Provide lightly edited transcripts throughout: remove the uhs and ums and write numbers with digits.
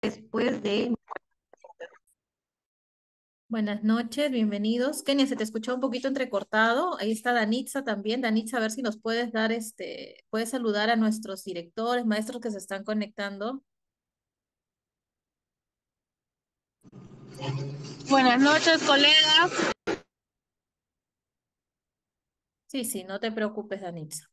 después de... Buenas noches, bienvenidos. Kenia, se te escuchó un poquito entrecortado. Ahí está Danitza también. Danitza, a ver si nos puedes dar puedes saludar a nuestros directores, maestros que se están conectando. Buenas noches, colegas. Sí, sí, no te preocupes, Danitza.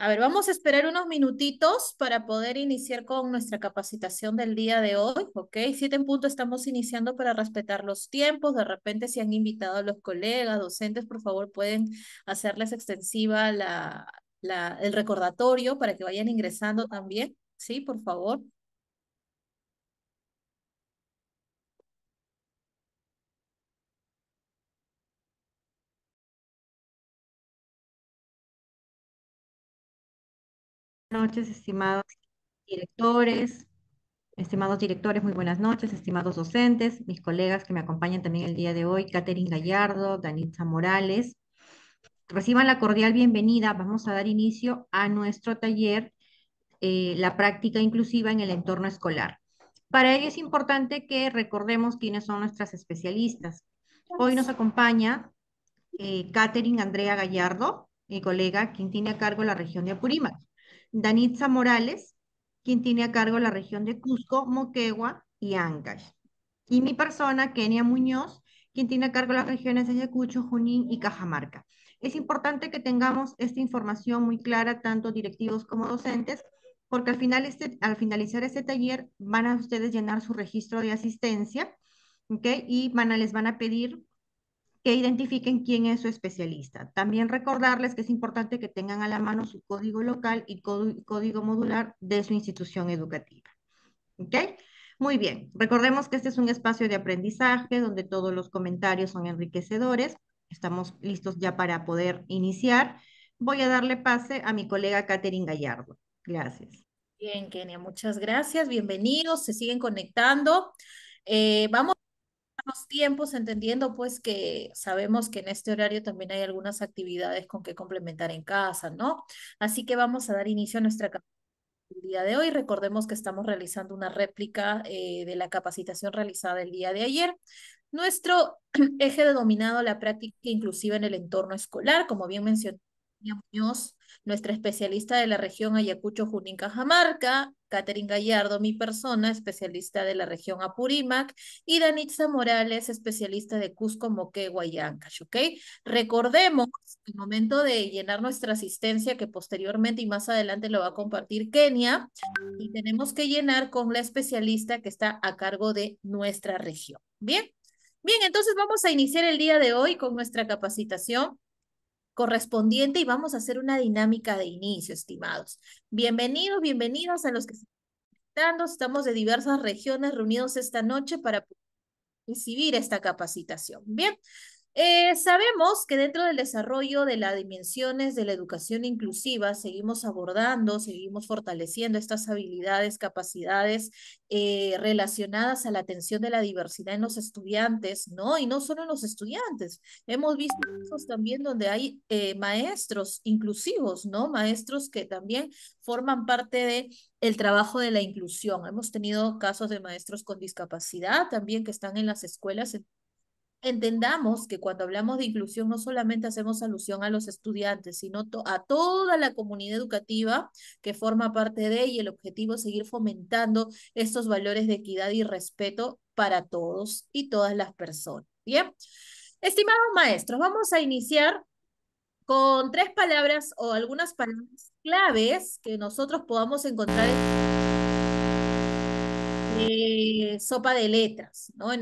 A ver, vamos a esperar unos minutitos para poder iniciar con nuestra capacitación del día de hoy, ¿ok? 7 en punto estamos iniciando para respetar los tiempos. De repente, si han invitado a los colegas, docentes, por favor, pueden hacerles extensiva el recordatorio para que vayan ingresando también, ¿sí? Por favor. Buenas noches, estimados directores, muy buenas noches, estimados docentes, mis colegas que me acompañan también el día de hoy, Catherine Gallardo, Danitza Morales. Reciban la cordial bienvenida. Vamos a dar inicio a nuestro taller, la práctica inclusiva en el entorno escolar. Para ello es importante que recordemos quiénes son nuestras especialistas. Hoy nos acompaña Catherine Andrea Gallardo, mi colega, quien tiene a cargo la región de Apurímac. Danitza Morales, quien tiene a cargo la región de Cusco, Moquegua y Ancash. Y mi persona, Kenia Muñoz, quien tiene a cargo las regiones de Ayacucho, Junín y Cajamarca. Es importante que tengamos esta información muy clara, tanto directivos como docentes, porque al finalizar este taller van a ustedes llenar su registro de asistencia, ¿ok? Y les van a pedir que identifiquen quién es su especialista. También recordarles que es importante que tengan a la mano su código local y código modular de su institución educativa. ¿Ok? Muy bien. Recordemos que este es un espacio de aprendizaje donde todos los comentarios son enriquecedores. Estamos listos ya para poder iniciar. Voy a darle pase a mi colega Catherine Gallardo. Gracias. Bien, Kenia, muchas gracias. Bienvenidos, se siguen conectando. Vamos los tiempos, entendiendo pues que sabemos que en este horario también hay algunas actividades con que complementar en casa, ¿no? Así que vamos a dar inicio a nuestra capacitación el día de hoy. Recordemos que estamos realizando una réplica de la capacitación realizada el día de ayer. Nuestro eje denominado la práctica inclusiva en el entorno escolar, como bien mencionó Muñoz, nuestra especialista de la región Ayacucho, Junín, Cajamarca, Catherine Gallardo, mi persona, especialista de la región Apurímac, y Danitza Morales, especialista de Cusco, Moquegua y Ancash, ¿ok? Recordemos el momento de llenar nuestra asistencia, que posteriormente y más adelante lo va a compartir Kenia, y tenemos que llenar con la especialista que está a cargo de nuestra región. Bien, bien, entonces vamos a iniciar el día de hoy con nuestra capacitación correspondiente y vamos a hacer una dinámica de inicio, estimados. Bienvenidos, bienvenidos a los que están conectando. Estamos de diversas regiones reunidos esta noche para recibir esta capacitación. Bien, sabemos que dentro del desarrollo de las dimensiones de la educación inclusiva seguimos abordando, seguimos fortaleciendo estas habilidades, capacidades relacionadas a la atención de la diversidad en los estudiantes, ¿no? Y no solo en los estudiantes. Hemos visto casos también donde hay maestros inclusivos, ¿no? Maestros que también forman parte de el trabajo de la inclusión. Hemos tenido casos de maestros con discapacidad también que están en las escuelas. Entendamos que cuando hablamos de inclusión no solamente hacemos alusión a los estudiantes, sino a toda la comunidad educativa que forma parte de ella, y el objetivo es seguir fomentando estos valores de equidad y respeto para todos y todas las personas. Bien, estimados maestros, vamos a iniciar con 3 palabras o algunas palabras claves que nosotros podamos encontrar en sopa de letras, ¿no?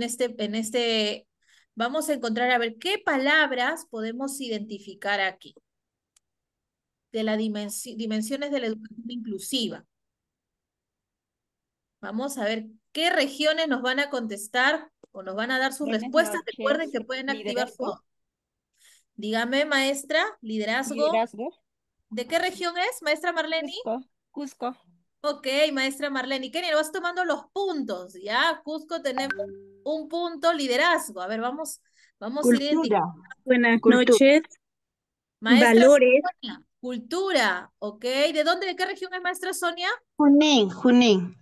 Vamos a encontrar, a ver, qué palabras podemos identificar aquí de las dimensiones de la educación inclusiva. Vamos a ver qué regiones nos van a contestar o nos van a dar sus Buenas respuestas. Recuerden noches. que pueden activar su... Liderazgo. Dígame, maestra, liderazgo. Liderazgo. ¿De qué región es, maestra Marlene? Cusco. Cusco. Ok, maestra Marlene. Kenny, vas tomando los puntos, ¿ya? Cusco tenemos un punto, liderazgo. A ver, vamos a ir Cultura, identificando. buenas noches. Maestra Valores, Sonia, cultura, ¿ok? ¿De dónde, de qué región es maestra Sonia? Junín, Junín.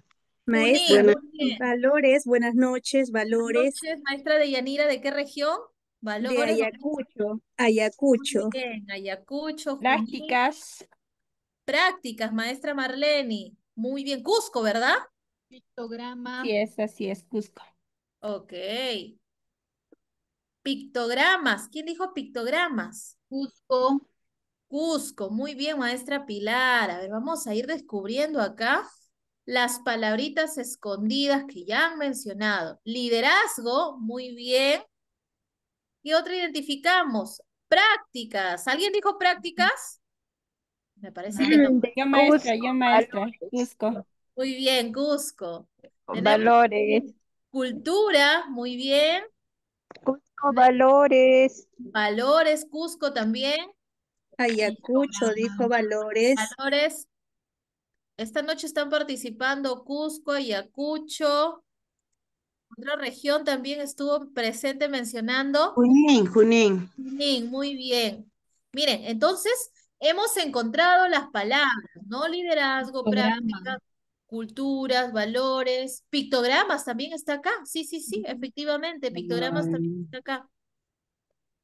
Junín, Maestra, Buenas, muy bien. valores, buenas noches, Buenas valores noches, maestra de Yanira, ¿de qué región? de Valores, Ayacucho, muy Ayacucho. bien. Ayacucho, Junín. Prácticas. Prácticas, maestra Marleni. Muy bien. Cusco, ¿verdad? Pictograma. Así es, Cusco. Ok. Pictogramas. ¿Quién dijo pictogramas? Cusco. Cusco. Muy bien, maestra Pilar. A ver, vamos a ir descubriendo acá las palabritas escondidas que ya han mencionado. Liderazgo, muy bien. ¿Qué otra identificamos? Prácticas. ¿Alguien dijo prácticas? Me parece que no. de Yo Cusco, maestra, Cusco. Muy bien, Cusco. Tenemos valores, cultura, muy bien. Cusco, valores, Valores, Cusco también. Ayacucho, dijo valores. Valores. Esta noche están participando Cusco, Ayacucho. Otra región también estuvo presente mencionando. Junín. Junín, muy bien. Miren, entonces hemos encontrado las palabras, ¿no? Liderazgo, Pictograma. práctica, culturas, valores, pictogramas también está acá. Sí, sí, sí, efectivamente, pictogramas también está acá.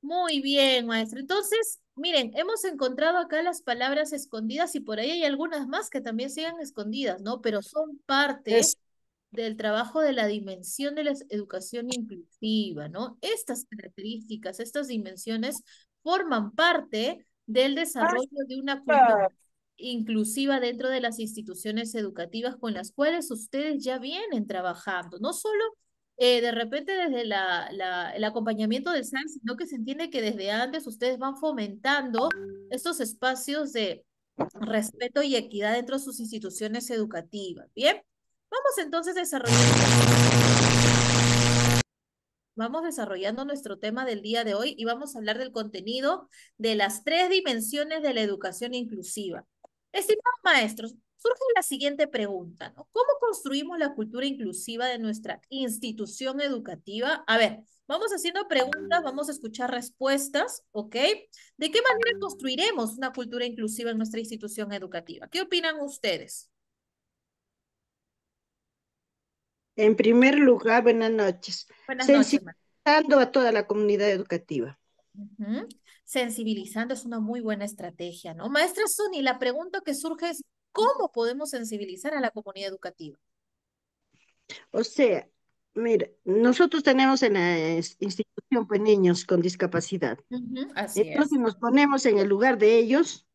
Muy bien, maestra. Entonces, miren, hemos encontrado acá las palabras escondidas y por ahí hay algunas más que también siguen escondidas, ¿no? Pero son parte Es, del trabajo de la dimensión de la educación inclusiva, ¿no? Estas características, estas dimensiones forman parte del desarrollo de una cultura inclusiva dentro de las instituciones educativas con las cuales ustedes ya vienen trabajando, no solo de repente desde el acompañamiento del SAN, sino que se entiende que desde antes ustedes van fomentando estos espacios de respeto y equidad dentro de sus instituciones educativas. Bien, vamos entonces vamos desarrollando nuestro tema del día de hoy y vamos a hablar del contenido de las tres dimensiones de la educación inclusiva. Estimados maestros, surge la siguiente pregunta, ¿no? ¿Cómo construimos la cultura inclusiva de nuestra institución educativa? A ver, vamos haciendo preguntas, vamos a escuchar respuestas, ¿ok? ¿De qué manera construiremos una cultura inclusiva en nuestra institución educativa? ¿Qué opinan ustedes? en primer lugar, buenas noches. Buenas noches, maestra. Sensibilizando a toda la comunidad educativa. Ujú. Sensibilizando es una muy buena estrategia, ¿no? Maestra Sony, la pregunta que surge es, ¿cómo podemos sensibilizar a la comunidad educativa? O sea, mira, nosotros tenemos en la institución pues, niños con discapacidad. Ujú, así Entonces es. nos ponemos en el lugar de ellos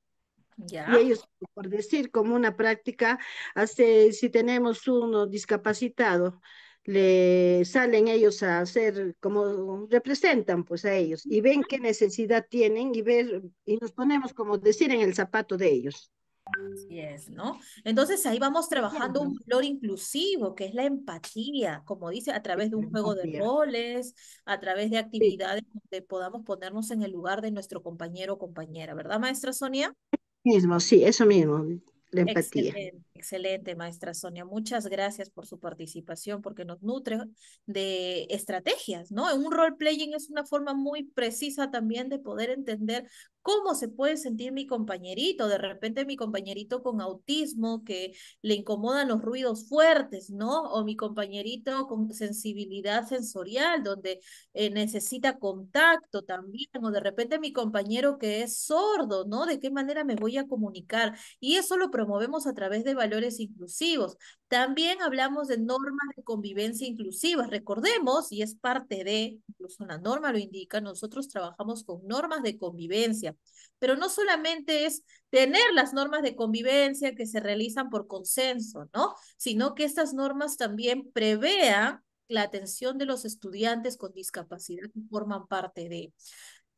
y ¿Ya? ellos, por decir, como una práctica, hace, si tenemos uno discapacitado, le salen ellos a hacer como representan pues a ellos y ven qué necesidad tienen y ver y nos ponemos como decir en el zapato de ellos. Así es, ¿no? Entonces ahí vamos trabajando Ejemplo, un valor inclusivo, que es la empatía, como dice, a través de un juego de empatía. roles, a través de Sí, actividades donde podamos ponernos en el lugar de nuestro compañero o compañera, ¿verdad, maestra Sonia? mismo, sí, eso mismo, la empatía. Excelente, excelente, maestra Sonia. Muchas gracias por su participación, porque nos nutre de estrategias, ¿no? En un role-playing es una forma muy precisa también de poder entender cómo se puede sentir mi compañerito. De repente mi compañerito con autismo que le incomodan los ruidos fuertes, ¿no? O mi compañerito con sensibilidad sensorial, donde necesita contacto también. O de repente mi compañero que es sordo, ¿no? ¿De qué manera me voy a comunicar? Y eso lo promovemos a través de valores inclusivos. También hablamos de normas de convivencia inclusivas. Recordemos, y es parte de, incluso una norma lo indica, nosotros trabajamos con normas de convivencia, pero no solamente es tener las normas de convivencia que se realizan por consenso, ¿no? Sino que estas normas también prevean la atención de los estudiantes con discapacidad que forman parte de.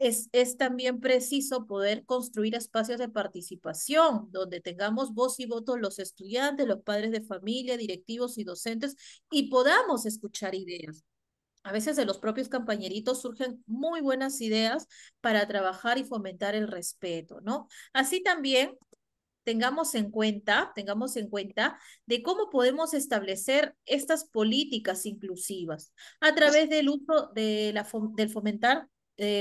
Es también preciso poder construir espacios de participación donde tengamos voz y voto los estudiantes, los padres de familia, directivos y docentes y podamos escuchar ideas. A veces de los propios compañeritos surgen muy buenas ideas para trabajar y fomentar el respeto, ¿no? Así también tengamos en cuenta de cómo podemos establecer estas políticas inclusivas a través del uso de del fomentar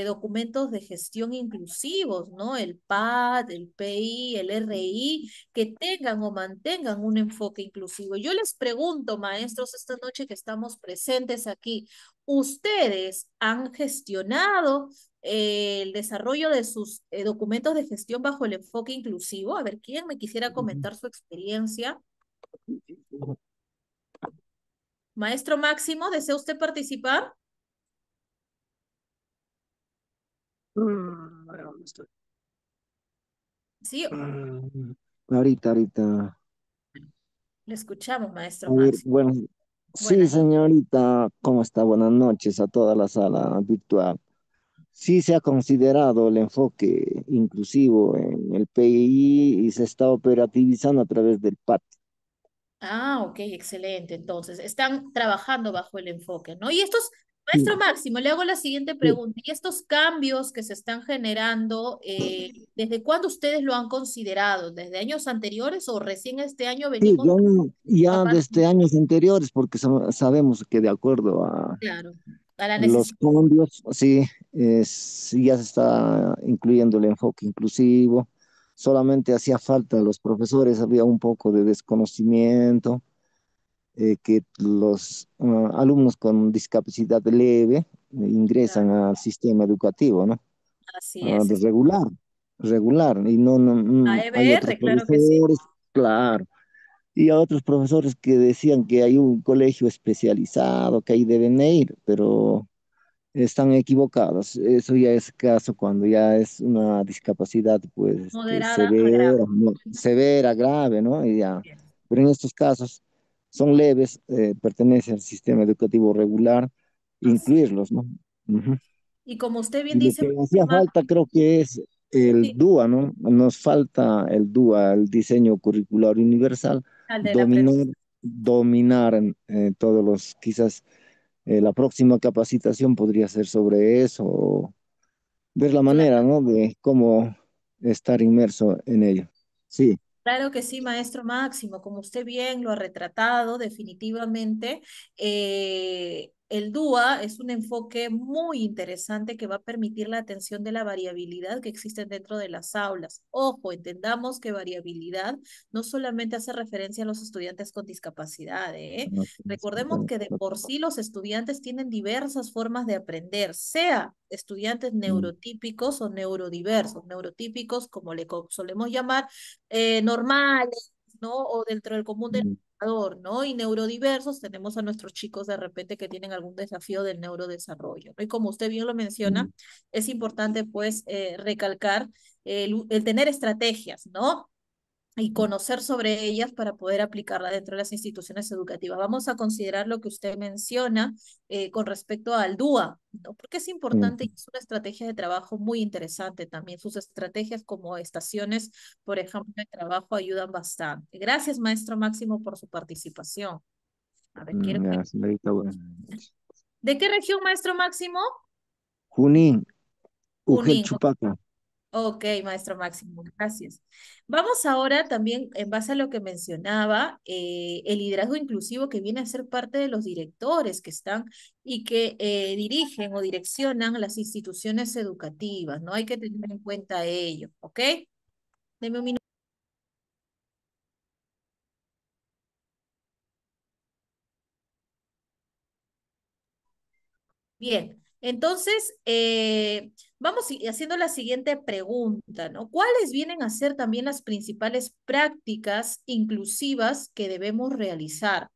documentos de gestión inclusivos, ¿no? El PAD, el PI, el RI, que tengan o mantengan un enfoque inclusivo. Yo les pregunto, maestros, esta noche que estamos presentes aquí, ¿ustedes han gestionado el desarrollo de sus documentos de gestión bajo el enfoque inclusivo? A ver, ¿quién me quisiera comentar su experiencia? Maestro Máximo, ¿desea usted participar? Sí, Ahorita. le escuchamos, maestro A ver, Máximo. bueno, sí, Buenas noches. señorita, ¿cómo está? Buenas noches a toda la sala virtual. Sí se ha considerado el enfoque inclusivo en el PI y se está operativizando a través del PAT. Ah, ok, excelente. Entonces, están trabajando bajo el enfoque, ¿no? Y estos, maestro Sí, Máximo, le hago la siguiente sí, pregunta. ¿Y estos cambios que se están generando, desde cuándo ustedes lo han considerado? ¿Desde años anteriores o recién este año sí, venimos ya papando? desde años anteriores, porque sabemos que de acuerdo a Claro, a la los necesidad. cambios, sí, sí ya se está incluyendo el enfoque inclusivo. Solamente hacía falta a los profesores, había un poco de desconocimiento, que los alumnos con discapacidad leve ingresan al sistema educativo, ¿no? Así es. De regular, y A hay otros EBR, claro que sí. profesores, claro, y a otros profesores que decían que hay un colegio especializado, que ahí deben ir, pero están equivocados. Eso ya es caso cuando ya es una discapacidad, pues, Moderada a grave. severa, ¿no? Severa, grave, ¿no? Y ya. Pero en estos casos son leves, pertenece al sistema educativo regular, Así. incluirlos, ¿no? Ujú. Y como usted bien Y lo dice, que maestro hacía falta Máximo, creo que es el sí, DUA, ¿no? Nos falta el DUA, el diseño curricular universal, al del dominar, aprendizaje. dominar todos los, quizás la próxima capacitación podría ser sobre eso, o ver la manera, ¿no? De cómo estar inmerso en ello. Sí. Claro que sí, maestro Máximo, como usted bien lo ha retratado, definitivamente, el DUA es un enfoque muy interesante que va a permitir la atención de la variabilidad que existe dentro de las aulas. Ojo, entendamos que variabilidad no solamente hace referencia a los estudiantes con discapacidad, ¿eh? Recordemos que de por sí los estudiantes tienen diversas formas de aprender, sea estudiantes neurotípicos o neurodiversos. Neurotípicos, como le solemos llamar, normales, ¿no? O dentro del común denominador, ¿no? Y neurodiversos, tenemos a nuestros chicos de repente que tienen algún desafío del neurodesarrollo, ¿no? Y como usted bien lo menciona, es importante pues recalcar el tener estrategias, ¿no? Y conocer sobre ellas para poder aplicarla dentro de las instituciones educativas. Vamos a considerar lo que usted menciona con respecto al DUA, ¿no? Porque es importante y es una estrategia de trabajo muy interesante también. Sus estrategias como estaciones, por ejemplo, de trabajo ayudan bastante. Gracias, maestro Máximo, por su participación. A ver, quiero... Ya, señorita, bueno. ¿De qué región, maestro Máximo? Junín, Ujel Junín. Chupaca. Ok, maestro Máximo, gracias. Vamos ahora también, en base a lo que mencionaba, el liderazgo inclusivo que viene a ser parte de los directores que están y que dirigen o direccionan las instituciones educativas, ¿no? Hay que tener en cuenta ello, ¿ok? Deme un minuto. Bien, entonces vamos haciendo la siguiente pregunta, ¿no? ¿Cuáles vienen a ser también las principales prácticas inclusivas que debemos realizar?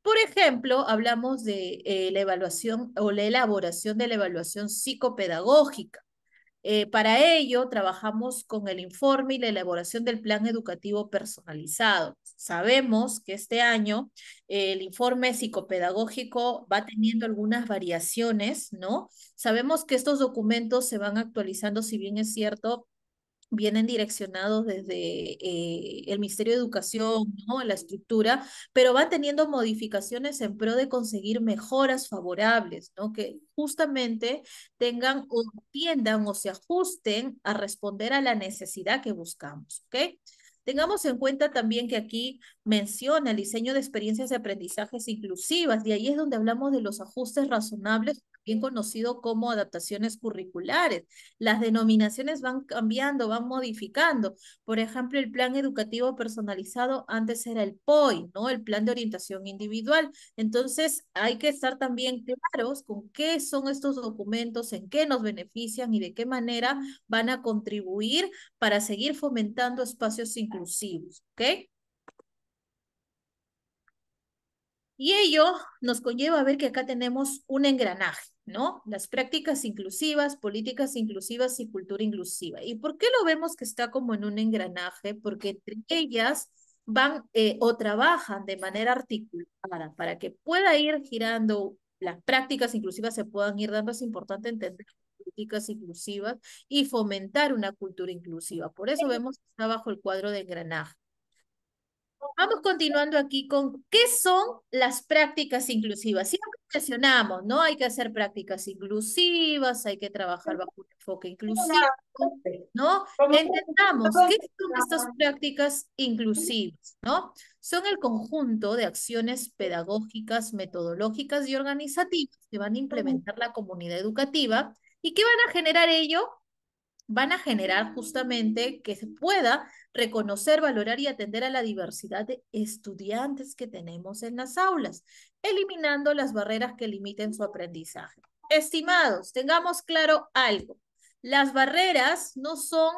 Por ejemplo, hablamos de la evaluación o la elaboración de la evaluación psicopedagógica. Para ello, trabajamos con el informe y la elaboración del plan educativo personalizado. Sabemos que este año el informe psicopedagógico va teniendo algunas variaciones, ¿no? Sabemos que estos documentos se van actualizando, si bien es cierto, vienen direccionados desde el Ministerio de Educación, ¿no? La estructura, pero van teniendo modificaciones en pro de conseguir mejoras favorables, ¿no? Que justamente tengan o tiendan o se ajusten a responder a la necesidad que buscamos, ¿ok? Tengamos en cuenta también que aquí menciona el diseño de experiencias de aprendizajes inclusivas, y ahí es donde hablamos de los ajustes razonables bien conocido como adaptaciones curriculares. Las denominaciones van cambiando, van modificando. Por ejemplo, el plan educativo personalizado antes era el POI, ¿no? El plan de orientación individual. Entonces, hay que estar también claros con qué son estos documentos, en qué nos benefician y de qué manera van a contribuir para seguir fomentando espacios inclusivos, ¿ok? Y ello nos conlleva a ver que acá tenemos un engranaje, ¿no? Las prácticas inclusivas, políticas inclusivas y cultura inclusiva. ¿Y por qué lo vemos que está como en un engranaje? Porque entre ellas van o trabajan de manera articulada para que pueda ir girando, las prácticas inclusivas se puedan ir dando. Es importante entender políticas inclusivas y fomentar una cultura inclusiva. Por eso vemos que está bajo el cuadro de engranaje. Vamos continuando aquí con qué son las prácticas inclusivas. Siempre mencionamos, ¿no? Hay que hacer prácticas inclusivas, hay que trabajar bajo un enfoque inclusivo, ¿no? Entendamos, ¿qué son estas prácticas inclusivas, ¿no? Son el conjunto de acciones pedagógicas, metodológicas y organizativas que van a implementar la comunidad educativa y que van a generar ello, van a generar justamente que se pueda reconocer, valorar y atender a la diversidad de estudiantes que tenemos en las aulas, eliminando las barreras que limiten su aprendizaje. Estimados, tengamos claro algo. Las barreras no son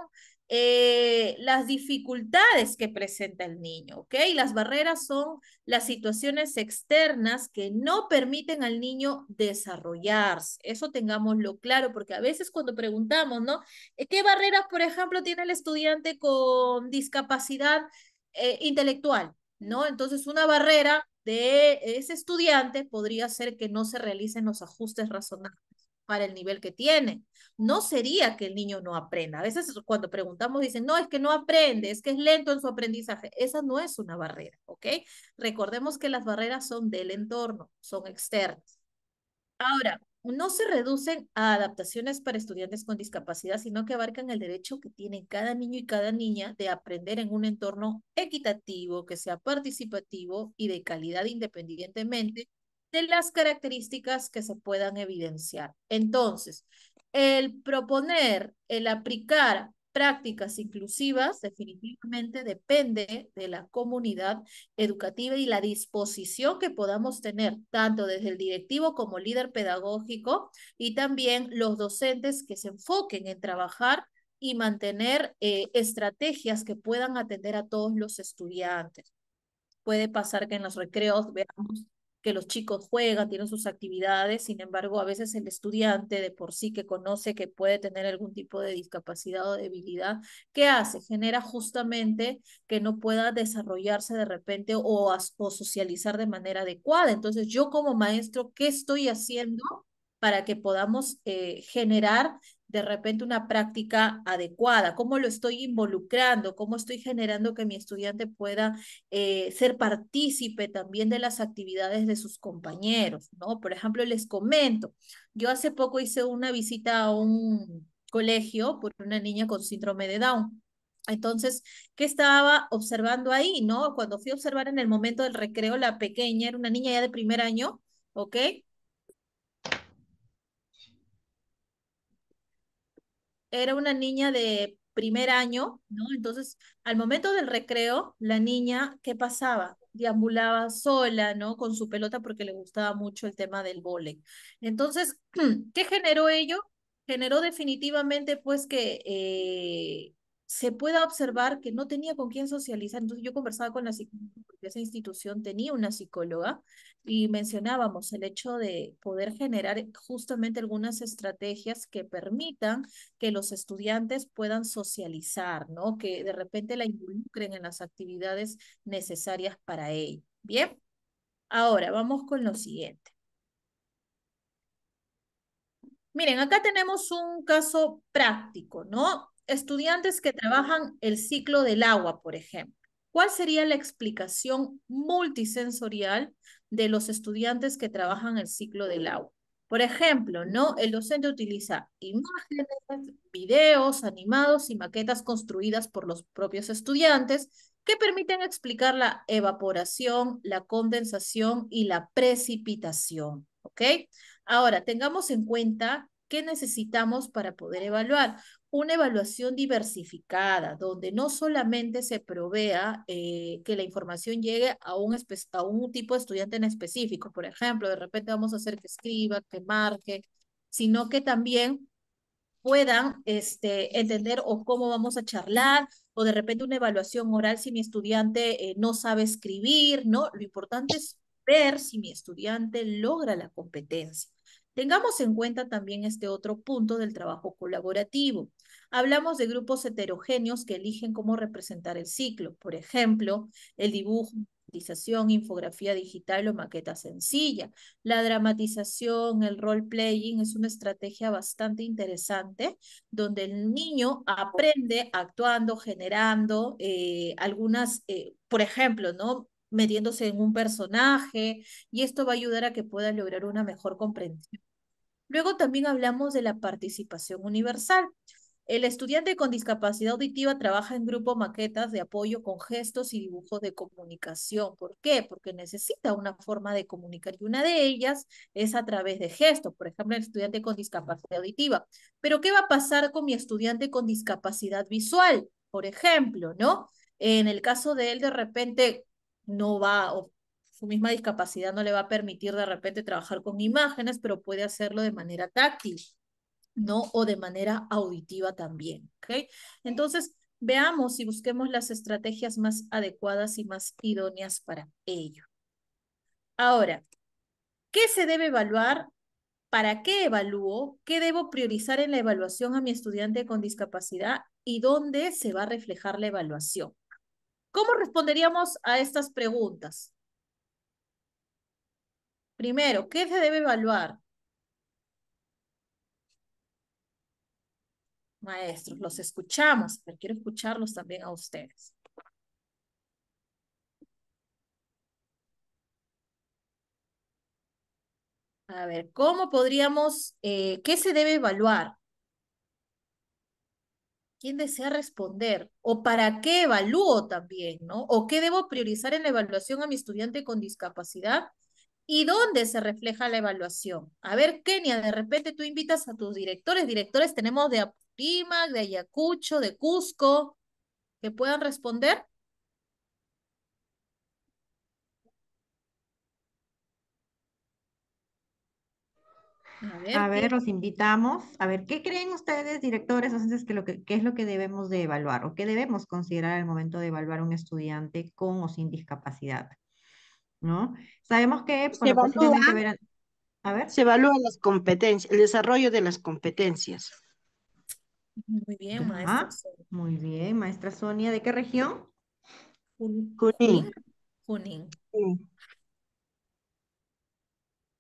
las dificultades que presenta el niño, ¿ok? Las barreras son las situaciones externas que no permiten al niño desarrollarse. Eso tengámoslo claro, porque a veces cuando preguntamos, ¿no? ¿Qué barreras, por ejemplo, tiene el estudiante con discapacidad intelectual? ¿No? Entonces, una barrera de ese estudiante podría ser que no se realicen los ajustes razonables para el nivel que tiene. No sería que el niño no aprenda. A veces cuando preguntamos dicen, no, es que no aprende, es que es lento en su aprendizaje. Esa no es una barrera, ¿ok? Recordemos que las barreras son del entorno, son externas. Ahora, no se reducen a adaptaciones para estudiantes con discapacidad, sino que abarcan el derecho que tiene cada niño y cada niña de aprender en un entorno equitativo, que sea participativo y de calidad independientemente de las características que se puedan evidenciar. Entonces, el proponer, el aplicar prácticas inclusivas definitivamente depende de la comunidad educativa y la disposición que podamos tener tanto desde el directivo como líder pedagógico y también los docentes que se enfoquen en trabajar y mantener estrategias que puedan atender a todos los estudiantes. Puede pasar que en los recreos veamos que los chicos juegan, tienen sus actividades, sin embargo, a veces el estudiante de por sí que conoce que puede tener algún tipo de discapacidad o debilidad, ¿qué hace? Genera justamente que no pueda desarrollarse de repente o socializar de manera adecuada. Entonces, yo como maestro, ¿qué estoy haciendo para que podamos generar de repente una práctica adecuada? ¿Cómo lo estoy involucrando? ¿Cómo estoy generando que mi estudiante pueda ser partícipe también de las actividades de sus compañeros, ¿no? Por ejemplo, les comento, yo hace poco hice una visita a un colegio por una niña con síndrome de Down. Entonces, ¿qué estaba observando ahí, no? Cuando fui a observar en el momento del recreo, la pequeña, era una niña ya de primer año, ¿ok? Era una niña de primer año, ¿no? Entonces, al momento del recreo, la niña, ¿qué pasaba? Deambulaba sola, ¿no? Con su pelota porque le gustaba mucho el tema del vóley. Entonces, ¿qué generó ello? Generó definitivamente, pues, que se pueda observar que no tenía con quién socializar. Entonces, yo conversaba con la psicóloga, porque esa institución tenía una psicóloga, y mencionábamos el hecho de poder generar justamente algunas estrategias que permitan que los estudiantes puedan socializar, ¿no? Que de repente la involucren en las actividades necesarias para ello. Bien, ahora vamos con lo siguiente. Miren, acá tenemos un caso práctico, ¿no? Estudiantes que trabajan el ciclo del agua, por ejemplo. ¿Cuál sería la explicación multisensorial de los estudiantes que trabajan el ciclo del agua? Por ejemplo, ¿no? El docente utiliza imágenes, videos animados y maquetas construidas por los propios estudiantes que permiten explicar la evaporación, la condensación y la precipitación, ¿ok? Ahora, tengamos en cuenta qué necesitamos para poder evaluar. Una evaluación diversificada, donde no solamente se provea que la información llegue a a un tipo de estudiante en específico. Por ejemplo, de repente vamos a hacer que escriba, que marque, sino que también puedan entender o cómo vamos a charlar, o de repente una evaluación oral si mi estudiante no sabe escribir, ¿no? Lo importante es ver si mi estudiante logra la competencia. Tengamos en cuenta también este otro punto del trabajo colaborativo. Hablamos de grupos heterogéneos que eligen cómo representar el ciclo. Por ejemplo, el dibujo, dramatización, infografía digital o maqueta sencilla. La dramatización, el role-playing es una estrategia bastante interesante donde el niño aprende actuando, generando por ejemplo, ¿no? Metiéndose en un personaje y esto va a ayudar a que pueda lograr una mejor comprensión. Luego también hablamos de la participación universal. El estudiante con discapacidad auditiva trabaja en grupo maquetas de apoyo con gestos y dibujos de comunicación. ¿Por qué? Porque necesita una forma de comunicar y una de ellas es a través de gestos. Por ejemplo, el estudiante con discapacidad auditiva. Pero ¿qué va a pasar con mi estudiante con discapacidad visual? Por ejemplo, ¿no? En el caso de él, de repente no va, o su misma discapacidad no le va a permitir de repente trabajar con imágenes, pero puede hacerlo de manera táctil, ¿no? O de manera auditiva también, ¿ok? Entonces, veamos y busquemos las estrategias más adecuadas y más idóneas para ello. Ahora, ¿qué se debe evaluar? ¿Para qué evalúo? ¿Qué debo priorizar en la evaluación a mi estudiante con discapacidad? ¿Y dónde se va a reflejar la evaluación? ¿Cómo responderíamos a estas preguntas? Primero, ¿qué se debe evaluar? Maestros, los escuchamos, pero quiero escucharlos también a ustedes. A ver, ¿cómo podríamos, qué se debe evaluar? ¿Quién desea responder? ¿O para qué evalúo también, no? ¿O qué debo priorizar en la evaluación a mi estudiante con discapacidad? ¿Y dónde se refleja la evaluación? A ver, Kenia, de repente tú invitas a tus directores. Directores tenemos de Apurímac, de Ayacucho, de Cusco, que puedan responder. A ver, A ver, ¿quién? los invitamos. A ver, ¿qué creen ustedes, directores, docentes, qué es lo que debemos de evaluar o qué debemos considerar al momento de evaluar un estudiante con o sin discapacidad? ¿No? Sabemos que, Se bueno, evalúa, posiblemente verán, a ver, se evalúan las competencias, el desarrollo de las competencias. Muy bien, maestra. ya, muy bien, maestra Sonia, ¿de qué región? Junín. Junín. Junín. Sí.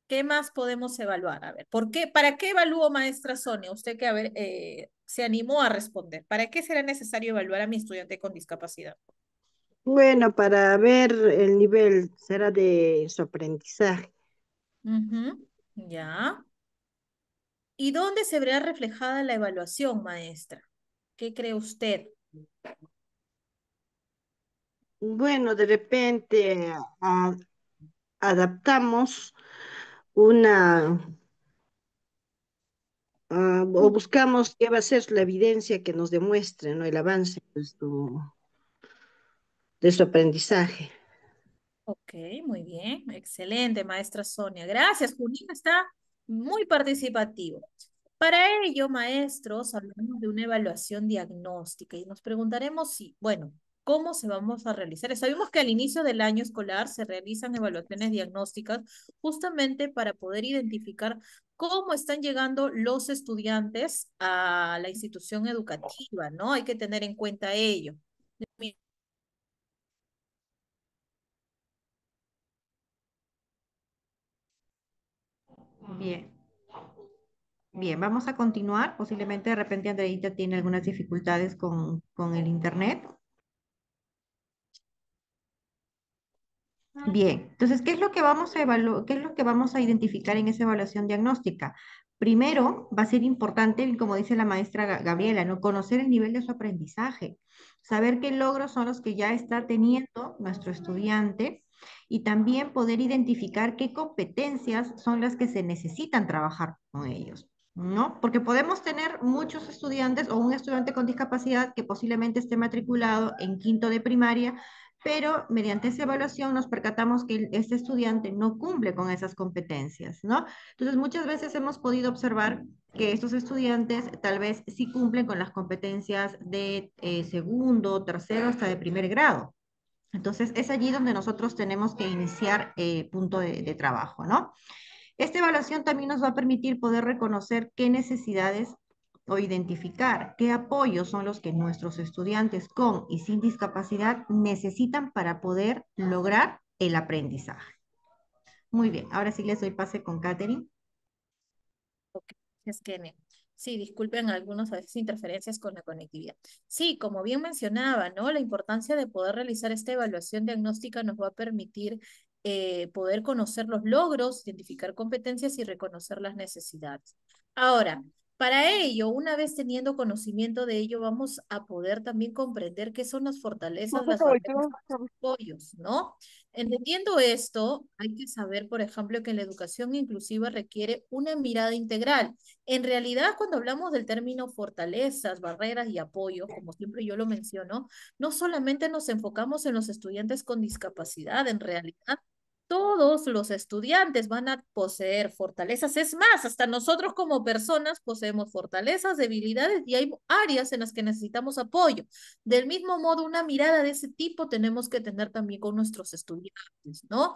¿Qué más podemos evaluar? A ver, ¿por qué, para qué evalúo, maestra Sonia? Usted que, a ver, se animó a responder. ¿Para qué será necesario evaluar a mi estudiante con discapacidad? Bueno, para ver el nivel será de su aprendizaje. Ujú, ya. ¿Y dónde se verá reflejada la evaluación, maestra? ¿Qué cree usted? Bueno, de repente adaptamos una o buscamos qué va a ser la evidencia que nos demuestre, ¿no? El avance de su aprendizaje. Ok, muy bien, excelente, maestra Sonia. Gracias, Junín está muy participativo. Para ello, maestros, hablamos de una evaluación diagnóstica y nos preguntaremos si, bueno, ¿cómo se vamos a realizar? Sabemos que al inicio del año escolar se realizan evaluaciones diagnósticas justamente para poder identificar cómo están llegando los estudiantes a la institución educativa, ¿no? Hay que tener en cuenta ello. Bien, bien, vamos a continuar. Posiblemente de repente Andreita tiene algunas dificultades con el internet. Bien, entonces, ¿qué es lo que vamos a evaluar, qué es lo que vamos a identificar en esa evaluación diagnóstica? Primero, va a ser importante, como dice la maestra Gabriela, ¿no? Conocer el nivel de su aprendizaje, saber qué logros son los que ya está teniendo nuestro estudiante Y también poder identificar qué competencias son las que se necesitan trabajar con ellos, ¿no? Porque podemos tener muchos estudiantes o un estudiante con discapacidad que posiblemente esté matriculado en quinto de primaria, pero mediante esa evaluación nos percatamos que este estudiante no cumple con esas competencias, ¿no? Entonces, muchas veces hemos podido observar que estos estudiantes tal vez sí cumplen con las competencias de segundo, tercero, hasta de primer grado. Entonces, es allí donde nosotros tenemos que iniciar punto de trabajo, ¿no? Esta evaluación también nos va a permitir poder reconocer qué necesidades o identificar qué apoyos son los que nuestros estudiantes con y sin discapacidad necesitan para poder lograr el aprendizaje. Muy bien, ahora sí les doy pase con Katherine. Ok, es que sí, disculpen algunas a veces interferencias con la conectividad. Sí, como bien mencionaba, ¿no? La importancia de poder realizar esta evaluación diagnóstica nos va a permitir poder conocer los logros, identificar competencias y reconocer las necesidades. Ahora, para ello, una vez teniendo conocimiento de ello, vamos a poder también comprender qué son las fortalezas, las barreras, los apoyos, ¿no? Entendiendo esto, hay que saber, por ejemplo, que la educación inclusiva requiere una mirada integral. En realidad, cuando hablamos del término fortalezas, barreras y apoyos, como siempre yo lo menciono, no solamente nos enfocamos en los estudiantes con discapacidad, en realidad todos los estudiantes van a poseer fortalezas. Es más, hasta nosotros como personas poseemos fortalezas, debilidades y hay áreas en las que necesitamos apoyo. Del mismo modo, una mirada de ese tipo tenemos que tener también con nuestros estudiantes, ¿no?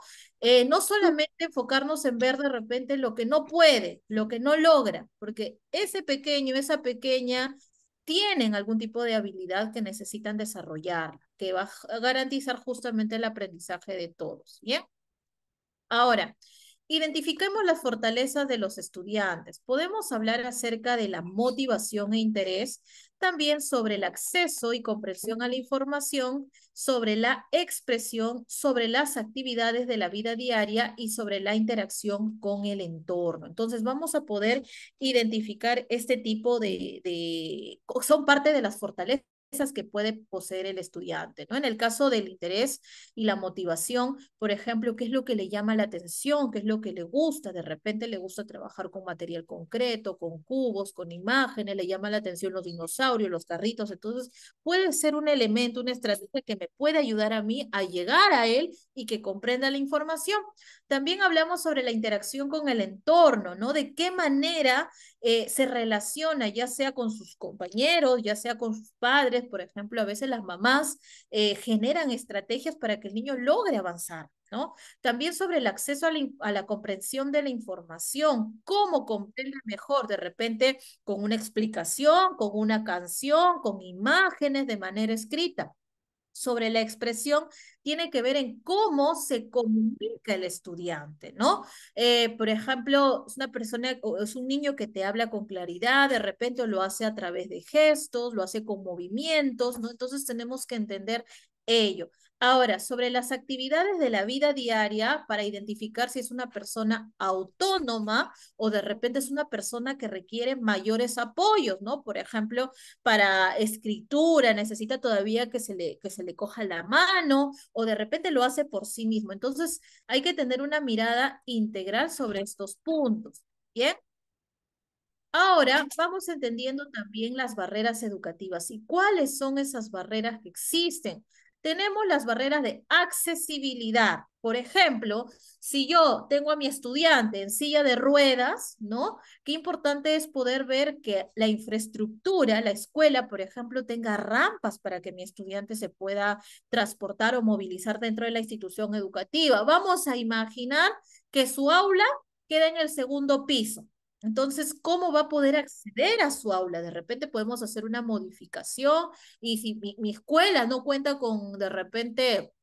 No solamente enfocarnos en ver de repente lo que no puede, lo que no logra, porque ese pequeño, esa pequeña tienen algún tipo de habilidad que necesitan desarrollar, que va a garantizar justamente el aprendizaje de todos, ¿bien? Ahora, identifiquemos las fortalezas de los estudiantes. Podemos hablar acerca de la motivación e interés, también sobre el acceso y comprensión a la información, sobre la expresión, sobre las actividades de la vida diaria y sobre la interacción con el entorno. Entonces, vamos a poder identificar este tipo son parte de las fortalezas que puede poseer el estudiante, ¿no? En el caso del interés y la motivación, por ejemplo, qué es lo que le llama la atención, qué es lo que le gusta, de repente le gusta trabajar con material concreto, con cubos, con imágenes, le llama la atención los dinosaurios, los carritos, entonces puede ser un elemento, una estrategia que me puede ayudar a mí a llegar a él y que comprenda la información. También hablamos sobre la interacción con el entorno, ¿no? De qué manera se relaciona, ya sea con sus compañeros, ya sea con sus padres, por ejemplo, a veces las mamás generan estrategias para que el niño logre avanzar, ¿no? También sobre el acceso a la comprensión de la información, cómo comprende mejor, de repente con una explicación, con una canción, con imágenes de manera escrita. Sobre la expresión tiene que ver en cómo se comunica el estudiante, ¿no? Por ejemplo, es una persona o es un niño que te habla con claridad, de repente lo hace a través de gestos, lo hace con movimientos, ¿no? Entonces tenemos que entender ello. Ahora, sobre las actividades de la vida diaria, para identificar si es una persona autónoma o de repente es una persona que requiere mayores apoyos, ¿no? Por ejemplo, para escritura, necesita todavía que se le coja la mano o de repente lo hace por sí mismo. Entonces, hay que tener una mirada integral sobre estos puntos. ¿Bien? Ahora vamos entendiendo también las barreras educativas y cuáles son esas barreras que existen. Tenemos las barreras de accesibilidad. Por ejemplo, si yo tengo a mi estudiante en silla de ruedas, ¿no? Qué importante es poder ver que la infraestructura, la escuela, por ejemplo, tenga rampas para que mi estudiante se pueda transportar o movilizar dentro de la institución educativa. Vamos a imaginar que su aula queda en el segundo piso. Entonces, ¿cómo va a poder acceder a su aula? De repente podemos hacer una modificación y si mi escuela no cuenta con de repente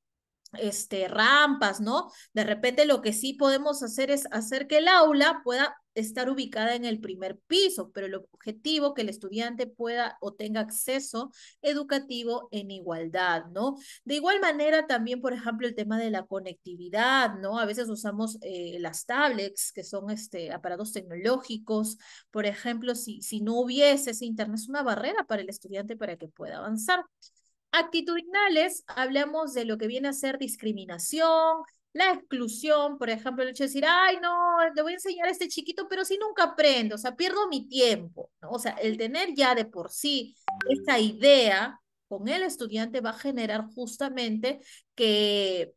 rampas, ¿no? De repente lo que sí podemos hacer es hacer que el aula pueda estar ubicada en el primer piso, pero el objetivo que el estudiante pueda o tenga acceso educativo en igualdad, ¿no? De igual manera también, por ejemplo, el tema de la conectividad, ¿no? A veces usamos las tablets, que son aparatos tecnológicos, por ejemplo, si no hubiese ese internet, es una barrera para el estudiante para que pueda avanzar. Actitudinales, hablamos de lo que viene a ser discriminación, la exclusión, por ejemplo, el hecho de decir, ay, no, le voy a enseñar a este chiquito, pero si nunca aprendo, o sea, pierdo mi tiempo, ¿no? O sea, el tener ya de por sí esta idea con el estudiante va a generar justamente que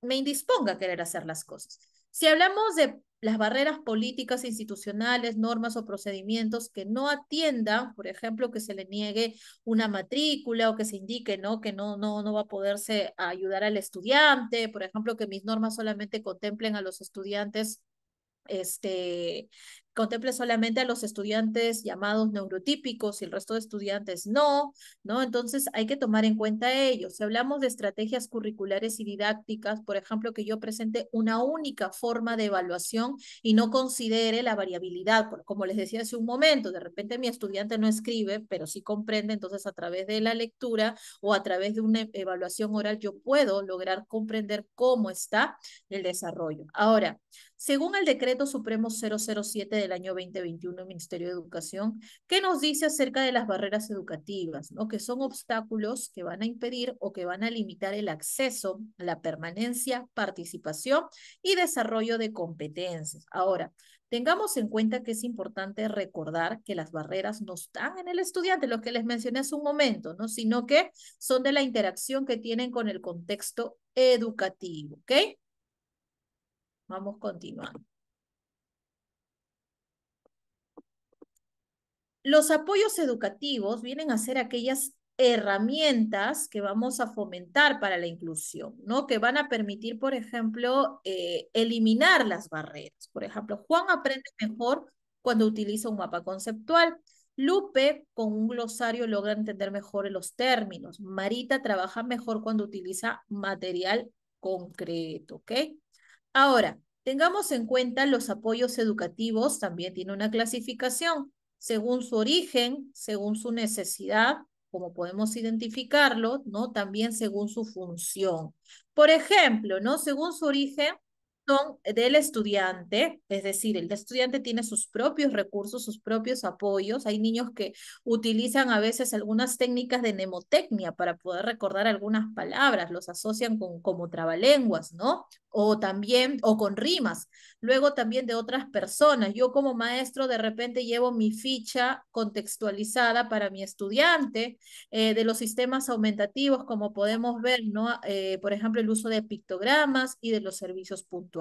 me indisponga a querer hacer las cosas. Si hablamos de las barreras políticas, institucionales, normas o procedimientos que no atiendan, por ejemplo, que se le niegue una matrícula o que se indique, ¿no? Que no va a poderse ayudar al estudiante, por ejemplo, que mis normas solamente contemplen a los estudiantes contemple solamente a los estudiantes llamados neurotípicos y el resto de estudiantes no, ¿no? Entonces hay que tomar en cuenta ello. Si hablamos de estrategias curriculares y didácticas, por ejemplo, que yo presente una única forma de evaluación y no considere la variabilidad, como les decía hace un momento, de repente mi estudiante no escribe, pero sí comprende, entonces a través de la lectura o a través de una evaluación oral yo puedo lograr comprender cómo está el desarrollo. Ahora, según el Decreto Supremo 007 del año 2021 del Ministerio de Educación, ¿qué nos dice acerca de las barreras educativas? ¿No? Que son obstáculos que van a impedir o que van a limitar el acceso a la permanencia, participación y desarrollo de competencias. Ahora, tengamos en cuenta que es importante recordar que las barreras no están en el estudiante, lo que les mencioné hace un momento, ¿no? Sino que son de la interacción que tienen con el contexto educativo, ¿ok? Vamos continuando. Los apoyos educativos vienen a ser aquellas herramientas que vamos a fomentar para la inclusión, ¿no? Que van a permitir, por ejemplo, eliminar las barreras. Por ejemplo, Juan aprende mejor cuando utiliza un mapa conceptual. Lupe, con un glosario, logra entender mejor los términos. Marita trabaja mejor cuando utiliza material concreto, ¿ok? Ahora, tengamos en cuenta los apoyos educativos, también tiene una clasificación según su origen, según su necesidad, como podemos identificarlo, ¿no? También según su función. Por ejemplo, ¿no? Según su origen, son del estudiante, es decir, el estudiante tiene sus propios recursos, sus propios apoyos. Hay niños que utilizan a veces algunas técnicas de mnemotecnia para poder recordar algunas palabras, los asocian con como trabalenguas, ¿no? O también, o con rimas. Luego también de otras personas. Yo como maestro de repente llevo mi ficha contextualizada para mi estudiante de los sistemas aumentativos, como podemos ver, ¿no? Por ejemplo, el uso de pictogramas y de los servicios puntuales.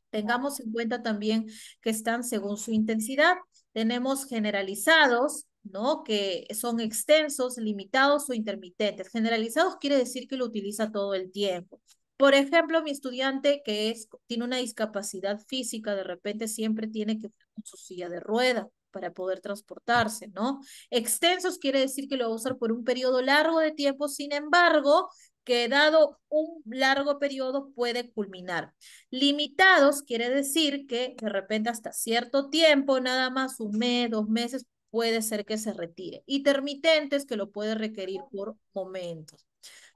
Tengamos en cuenta también que están según su intensidad. Tenemos generalizados, ¿no? Que son extensos, limitados o intermitentes. Generalizados quiere decir que lo utiliza todo el tiempo. Por ejemplo, mi estudiante tiene una discapacidad física, de repente siempre tiene que usar su silla de rueda para poder transportarse, ¿no? Extensos quiere decir que lo va a usar por un periodo largo de tiempo, sin embargo, que dado un largo periodo puede culminar. Limitados quiere decir que de repente hasta cierto tiempo, nada más un mes, 2 meses, puede ser que se retire. Intermitentes que lo puede requerir por momentos.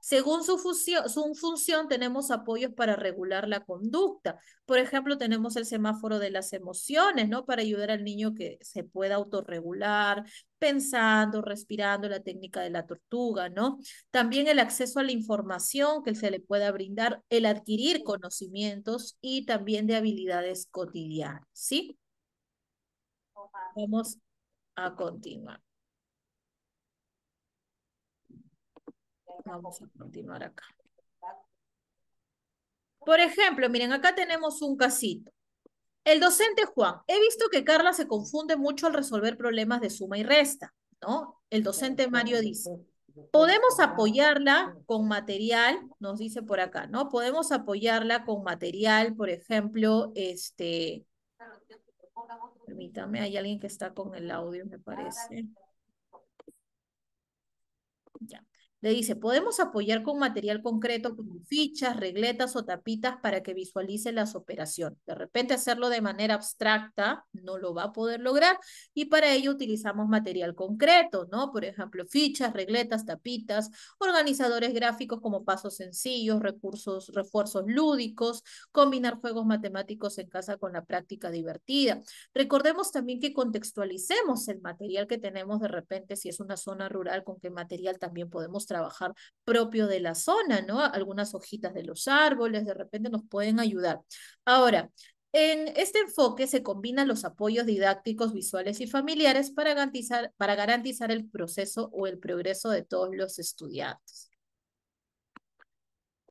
Según su función, tenemos apoyos para regular la conducta. Por ejemplo, tenemos el semáforo de las emociones, ¿no? Para ayudar al niño que se pueda autorregular, pensando, respirando, la técnica de la tortuga, ¿no? También el acceso a la información que se le pueda brindar, el adquirir conocimientos y también de habilidades cotidianas, ¿sí? Vamos a continuar. Vamos a continuar acá. Por ejemplo, miren, acá tenemos un casito. El docente Juan, he visto que Carla se confunde mucho al resolver problemas de suma y resta, ¿no? El docente Mario dice, podemos apoyarla con material, nos dice por acá, ¿no? Podemos apoyarla con material, por ejemplo, permítame, hay alguien que está con el audio, me parece. Ya. Le dice, podemos apoyar con material concreto como fichas, regletas o tapitas para que visualice las operaciones. De repente hacerlo de manera abstracta no lo va a poder lograr y para ello utilizamos material concreto, ¿no? Por ejemplo, fichas, regletas, tapitas, organizadores gráficos como pasos sencillos, refuerzos lúdicos, combinar juegos matemáticos en casa con la práctica divertida. Recordemos también que contextualicemos el material que tenemos de repente, si es una zona rural, con qué material también podemos trabajar propio de la zona, ¿no? Algunas hojitas de los árboles de repente nos pueden ayudar. Ahora, en este enfoque se combinan los apoyos didácticos, visuales y familiares para garantizar el proceso o el progreso de todos los estudiantes.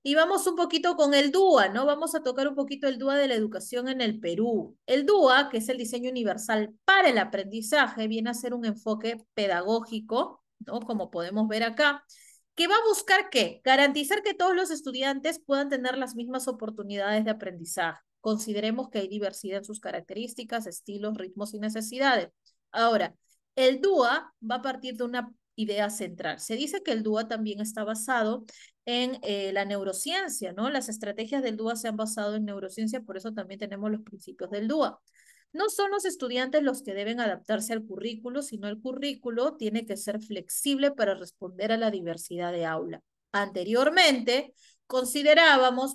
Y vamos un poquito con el DUA, ¿no? Vamos a tocar un poquito el DUA de la educación en el Perú. El DUA, que es el diseño universal para el aprendizaje, viene a ser un enfoque pedagógico, ¿no? Como podemos ver acá, que va a buscar ¿qué? Garantizar que todos los estudiantes puedan tener las mismas oportunidades de aprendizaje. Consideremos que hay diversidad en sus características, estilos, ritmos y necesidades. Ahora, el DUA va a partir de una idea central. Se dice que el DUA también está basado en la neurociencia, ¿no? Las estrategias del DUA se han basado en neurociencia, por eso también tenemos los principios del DUA. No son los estudiantes los que deben adaptarse al currículo, sino el currículo tiene que ser flexible para responder a la diversidad de aula. Anteriormente,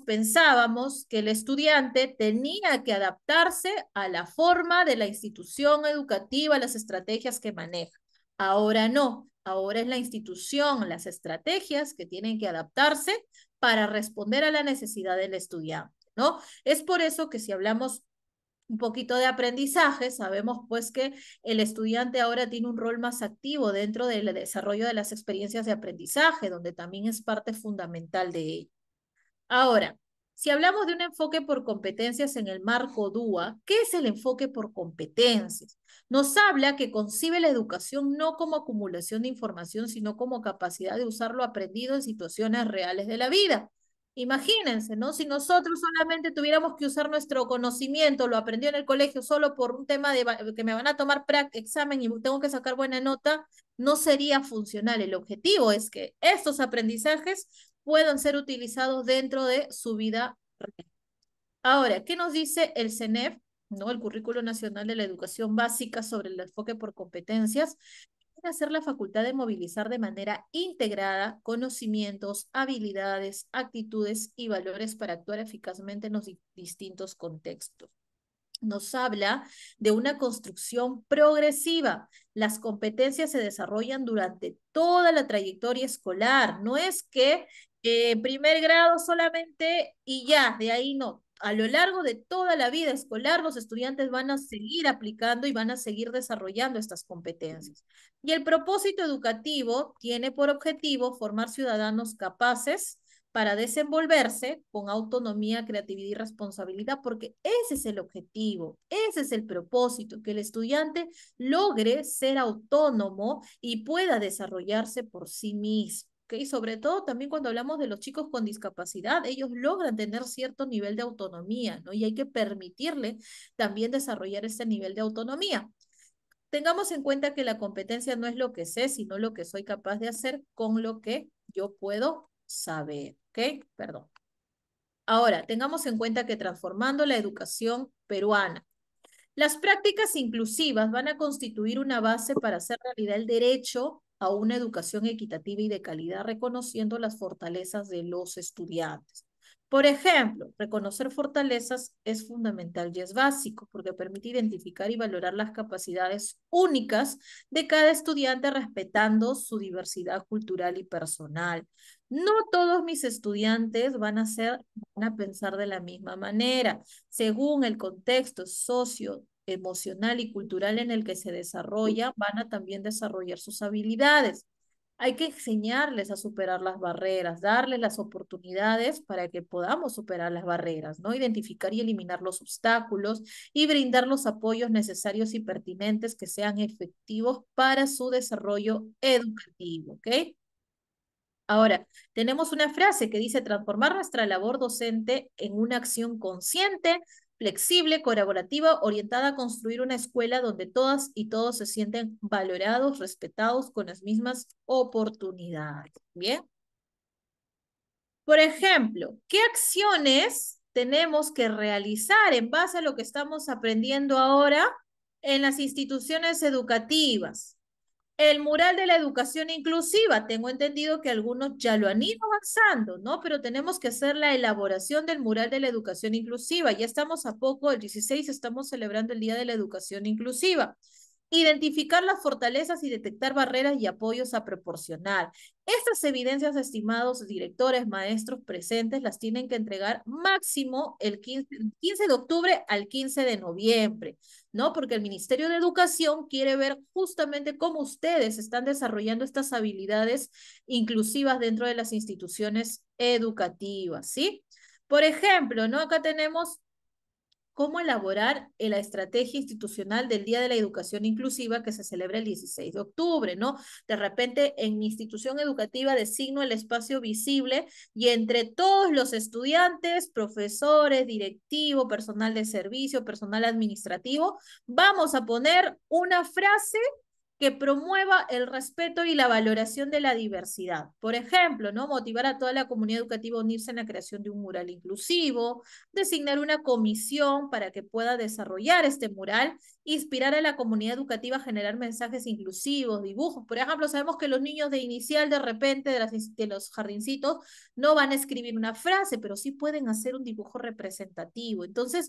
pensábamos que el estudiante tenía que adaptarse a la forma de la institución educativa, a las estrategias que maneja. Ahora no, ahora es la institución, las estrategias que tienen que adaptarse para responder a la necesidad del estudiante, ¿no? Es por eso que si hablamos un poquito de aprendizaje, sabemos pues que el estudiante ahora tiene un rol más activo dentro del desarrollo de las experiencias de aprendizaje, donde también es parte fundamental de ello. Ahora, si hablamos de un enfoque por competencias en el marco DUA, ¿qué es el enfoque por competencias? Nos habla que concibe la educación no como acumulación de información, sino como capacidad de usar lo aprendido en situaciones reales de la vida. Imagínense, ¿no? Si nosotros solamente tuviéramos que usar nuestro conocimiento, lo aprendió en el colegio solo por un tema de que me van a tomar examen y tengo que sacar buena nota, no sería funcional. El objetivo es que estos aprendizajes puedan ser utilizados dentro de su vida real. Ahora, ¿qué nos dice el CENEF, ¿no? El Currículo Nacional de la Educación Básica sobre el enfoque por competencias? Hacer la facultad de movilizar de manera integrada conocimientos, habilidades, actitudes y valores para actuar eficazmente en los distintos contextos. Nos habla de una construcción progresiva. Las competencias se desarrollan durante toda la trayectoria escolar. No es que en primer grado solamente y ya, de ahí no. A lo largo de toda la vida escolar, los estudiantes van a seguir aplicando y van a seguir desarrollando estas competencias. Y el propósito educativo tiene por objetivo formar ciudadanos capaces para desenvolverse con autonomía, creatividad y responsabilidad, porque ese es el objetivo, ese es el propósito, que el estudiante logre ser autónomo y pueda desarrollarse por sí mismo. ¿Okay? Sobre todo también cuando hablamos de los chicos con discapacidad, ellos logran tener cierto nivel de autonomía, ¿no? Y hay que permitirle también desarrollar ese nivel de autonomía. Tengamos en cuenta que la competencia no es lo que sé, sino lo que soy capaz de hacer con lo que yo puedo saber, ¿ok? Perdón. Ahora, tengamos en cuenta que transformando la educación peruana, las prácticas inclusivas van a constituir una base para hacer realidad el derecho a una educación equitativa y de calidad, reconociendo las fortalezas de los estudiantes. Por ejemplo, reconocer fortalezas es fundamental y es básico porque permite identificar y valorar las capacidades únicas de cada estudiante respetando su diversidad cultural y personal. No todos mis estudiantes van a pensar de la misma manera. Según el contexto socioemocional y cultural en el que se desarrolla, van a también desarrollar sus habilidades. Hay que enseñarles a superar las barreras, darles las oportunidades para que podamos superar las barreras, ¿no? Identificar y eliminar los obstáculos y brindar los apoyos necesarios y pertinentes que sean efectivos para su desarrollo educativo, ¿ok? Ahora, tenemos una frase que dice transformar nuestra labor docente en una acción consciente, flexible, colaborativa, orientada a construir una escuela donde todas y todos se sienten valorados, respetados, con las mismas oportunidades. ¿Bien? Por ejemplo, ¿qué acciones tenemos que realizar en base a lo que estamos aprendiendo ahora en las instituciones educativas? El mural de la educación inclusiva, tengo entendido que algunos ya lo han ido avanzando, ¿no? Pero tenemos que hacer la elaboración del mural de la educación inclusiva. Ya estamos a poco, el 16 estamos celebrando el Día de la Educación Inclusiva. Identificar las fortalezas y detectar barreras y apoyos a proporcionar. Estas evidencias, estimados directores, maestros presentes, las tienen que entregar máximo el 15 de octubre al 15 de noviembre, ¿no? Porque el Ministerio de Educación quiere ver justamente cómo ustedes están desarrollando estas habilidades inclusivas dentro de las instituciones educativas, ¿sí? Por ejemplo, ¿no? Acá tenemos cómo elaborar la estrategia institucional del Día de la Educación Inclusiva que se celebra el 16 de octubre, ¿no? De repente, en mi institución educativa designo el espacio visible y entre todos los estudiantes, profesores, directivo, personal de servicio, personal administrativo, vamos a poner una frase que promueva el respeto y la valoración de la diversidad. Por ejemplo, ¿no? Motivar a toda la comunidad educativa a unirse en la creación de un mural inclusivo, designar una comisión para que pueda desarrollar este mural, inspirar a la comunidad educativa a generar mensajes inclusivos, dibujos. Por ejemplo, sabemos que los niños de inicial de repente de los jardincitos no van a escribir una frase, pero sí pueden hacer un dibujo representativo. Entonces,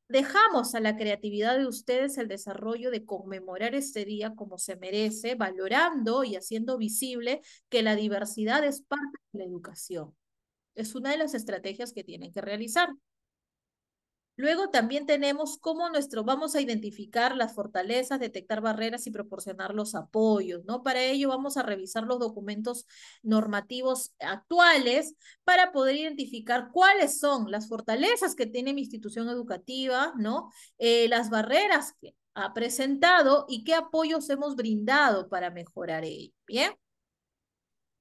dejamos a la creatividad de ustedes el desarrollo de conmemorar este día como se merece, valorando y haciendo visible que la diversidad es parte de la educación. Es una de las estrategias que tienen que realizar. Luego también tenemos cómo vamos a identificar las fortalezas, detectar barreras y proporcionar los apoyos, ¿no? Para ello vamos a revisar los documentos normativos actuales para poder identificar cuáles son las fortalezas que tiene mi institución educativa, ¿no? Las barreras que ha presentado y qué apoyos hemos brindado para mejorar ello, ¿bien?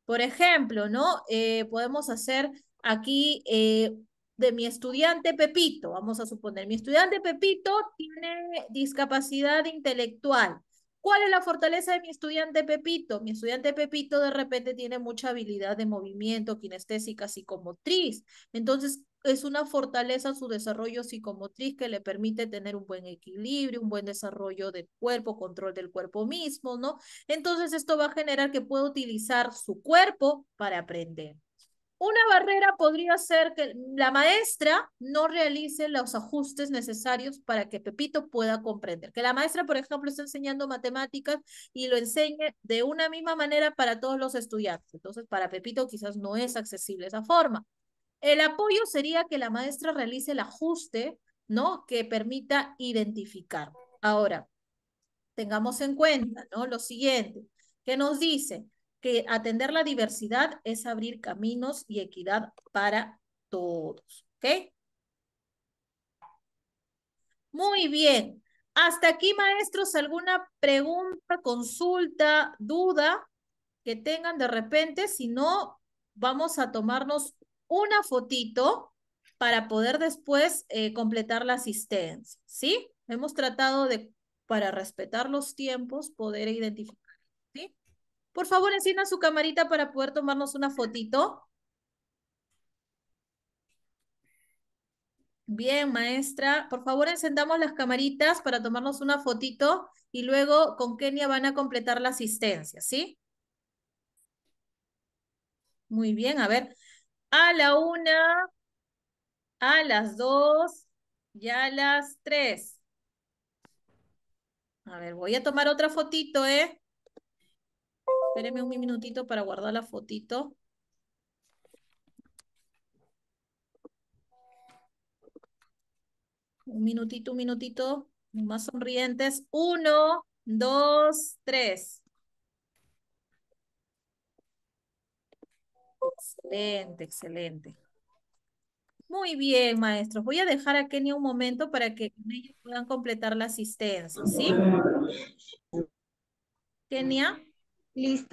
Por ejemplo, ¿no? Podemos hacer aquí de mi estudiante Pepito, vamos a suponer, mi estudiante Pepito tiene discapacidad intelectual. ¿Cuál es la fortaleza de mi estudiante Pepito? Mi estudiante Pepito de repente tiene mucha habilidad de movimiento, kinestésica, psicomotriz. Entonces, es una fortaleza su desarrollo psicomotriz que le permite tener un buen equilibrio, un buen desarrollo del cuerpo, control del cuerpo mismo, ¿no? Entonces esto va a generar que pueda utilizar su cuerpo para aprender. Una barrera podría ser que la maestra no realice los ajustes necesarios para que Pepito pueda comprender. Que la maestra, por ejemplo, está enseñando matemáticas y lo enseñe de una misma manera para todos los estudiantes. Entonces, para Pepito quizás no es accesible esa forma. El apoyo sería que la maestra realice el ajuste, ¿no? Que permita identificar. Ahora, tengamos en cuenta, ¿no? Lo siguiente, que nos dice que atender la diversidad es abrir caminos y equidad para todos, ¿ok? Muy bien. Hasta aquí, maestros, ¿alguna pregunta, consulta, duda que tengan de repente? Si no, vamos a tomarnos una fotito para poder después completar la asistencia, ¿sí? Hemos tratado de, para respetar los tiempos, poder identificar, ¿sí? Por favor, enciendan su camarita para poder tomarnos una fotito. Bien, maestra. Por favor, encendamos las camaritas para tomarnos una fotito y luego con Kenia van a completar la asistencia, ¿sí? Muy bien, a ver. A la 1, a las 2 y a las 3. A ver, voy a tomar otra fotito, ¿eh? Espérenme un minutito para guardar la fotito. Un minutito. Más sonrientes. 1, 2, 3. Excelente, excelente. Muy bien, maestros. Voy a dejar a Kenia un momento para que ellos puedan completar la asistencia, ¿sí? Kenia. Listo.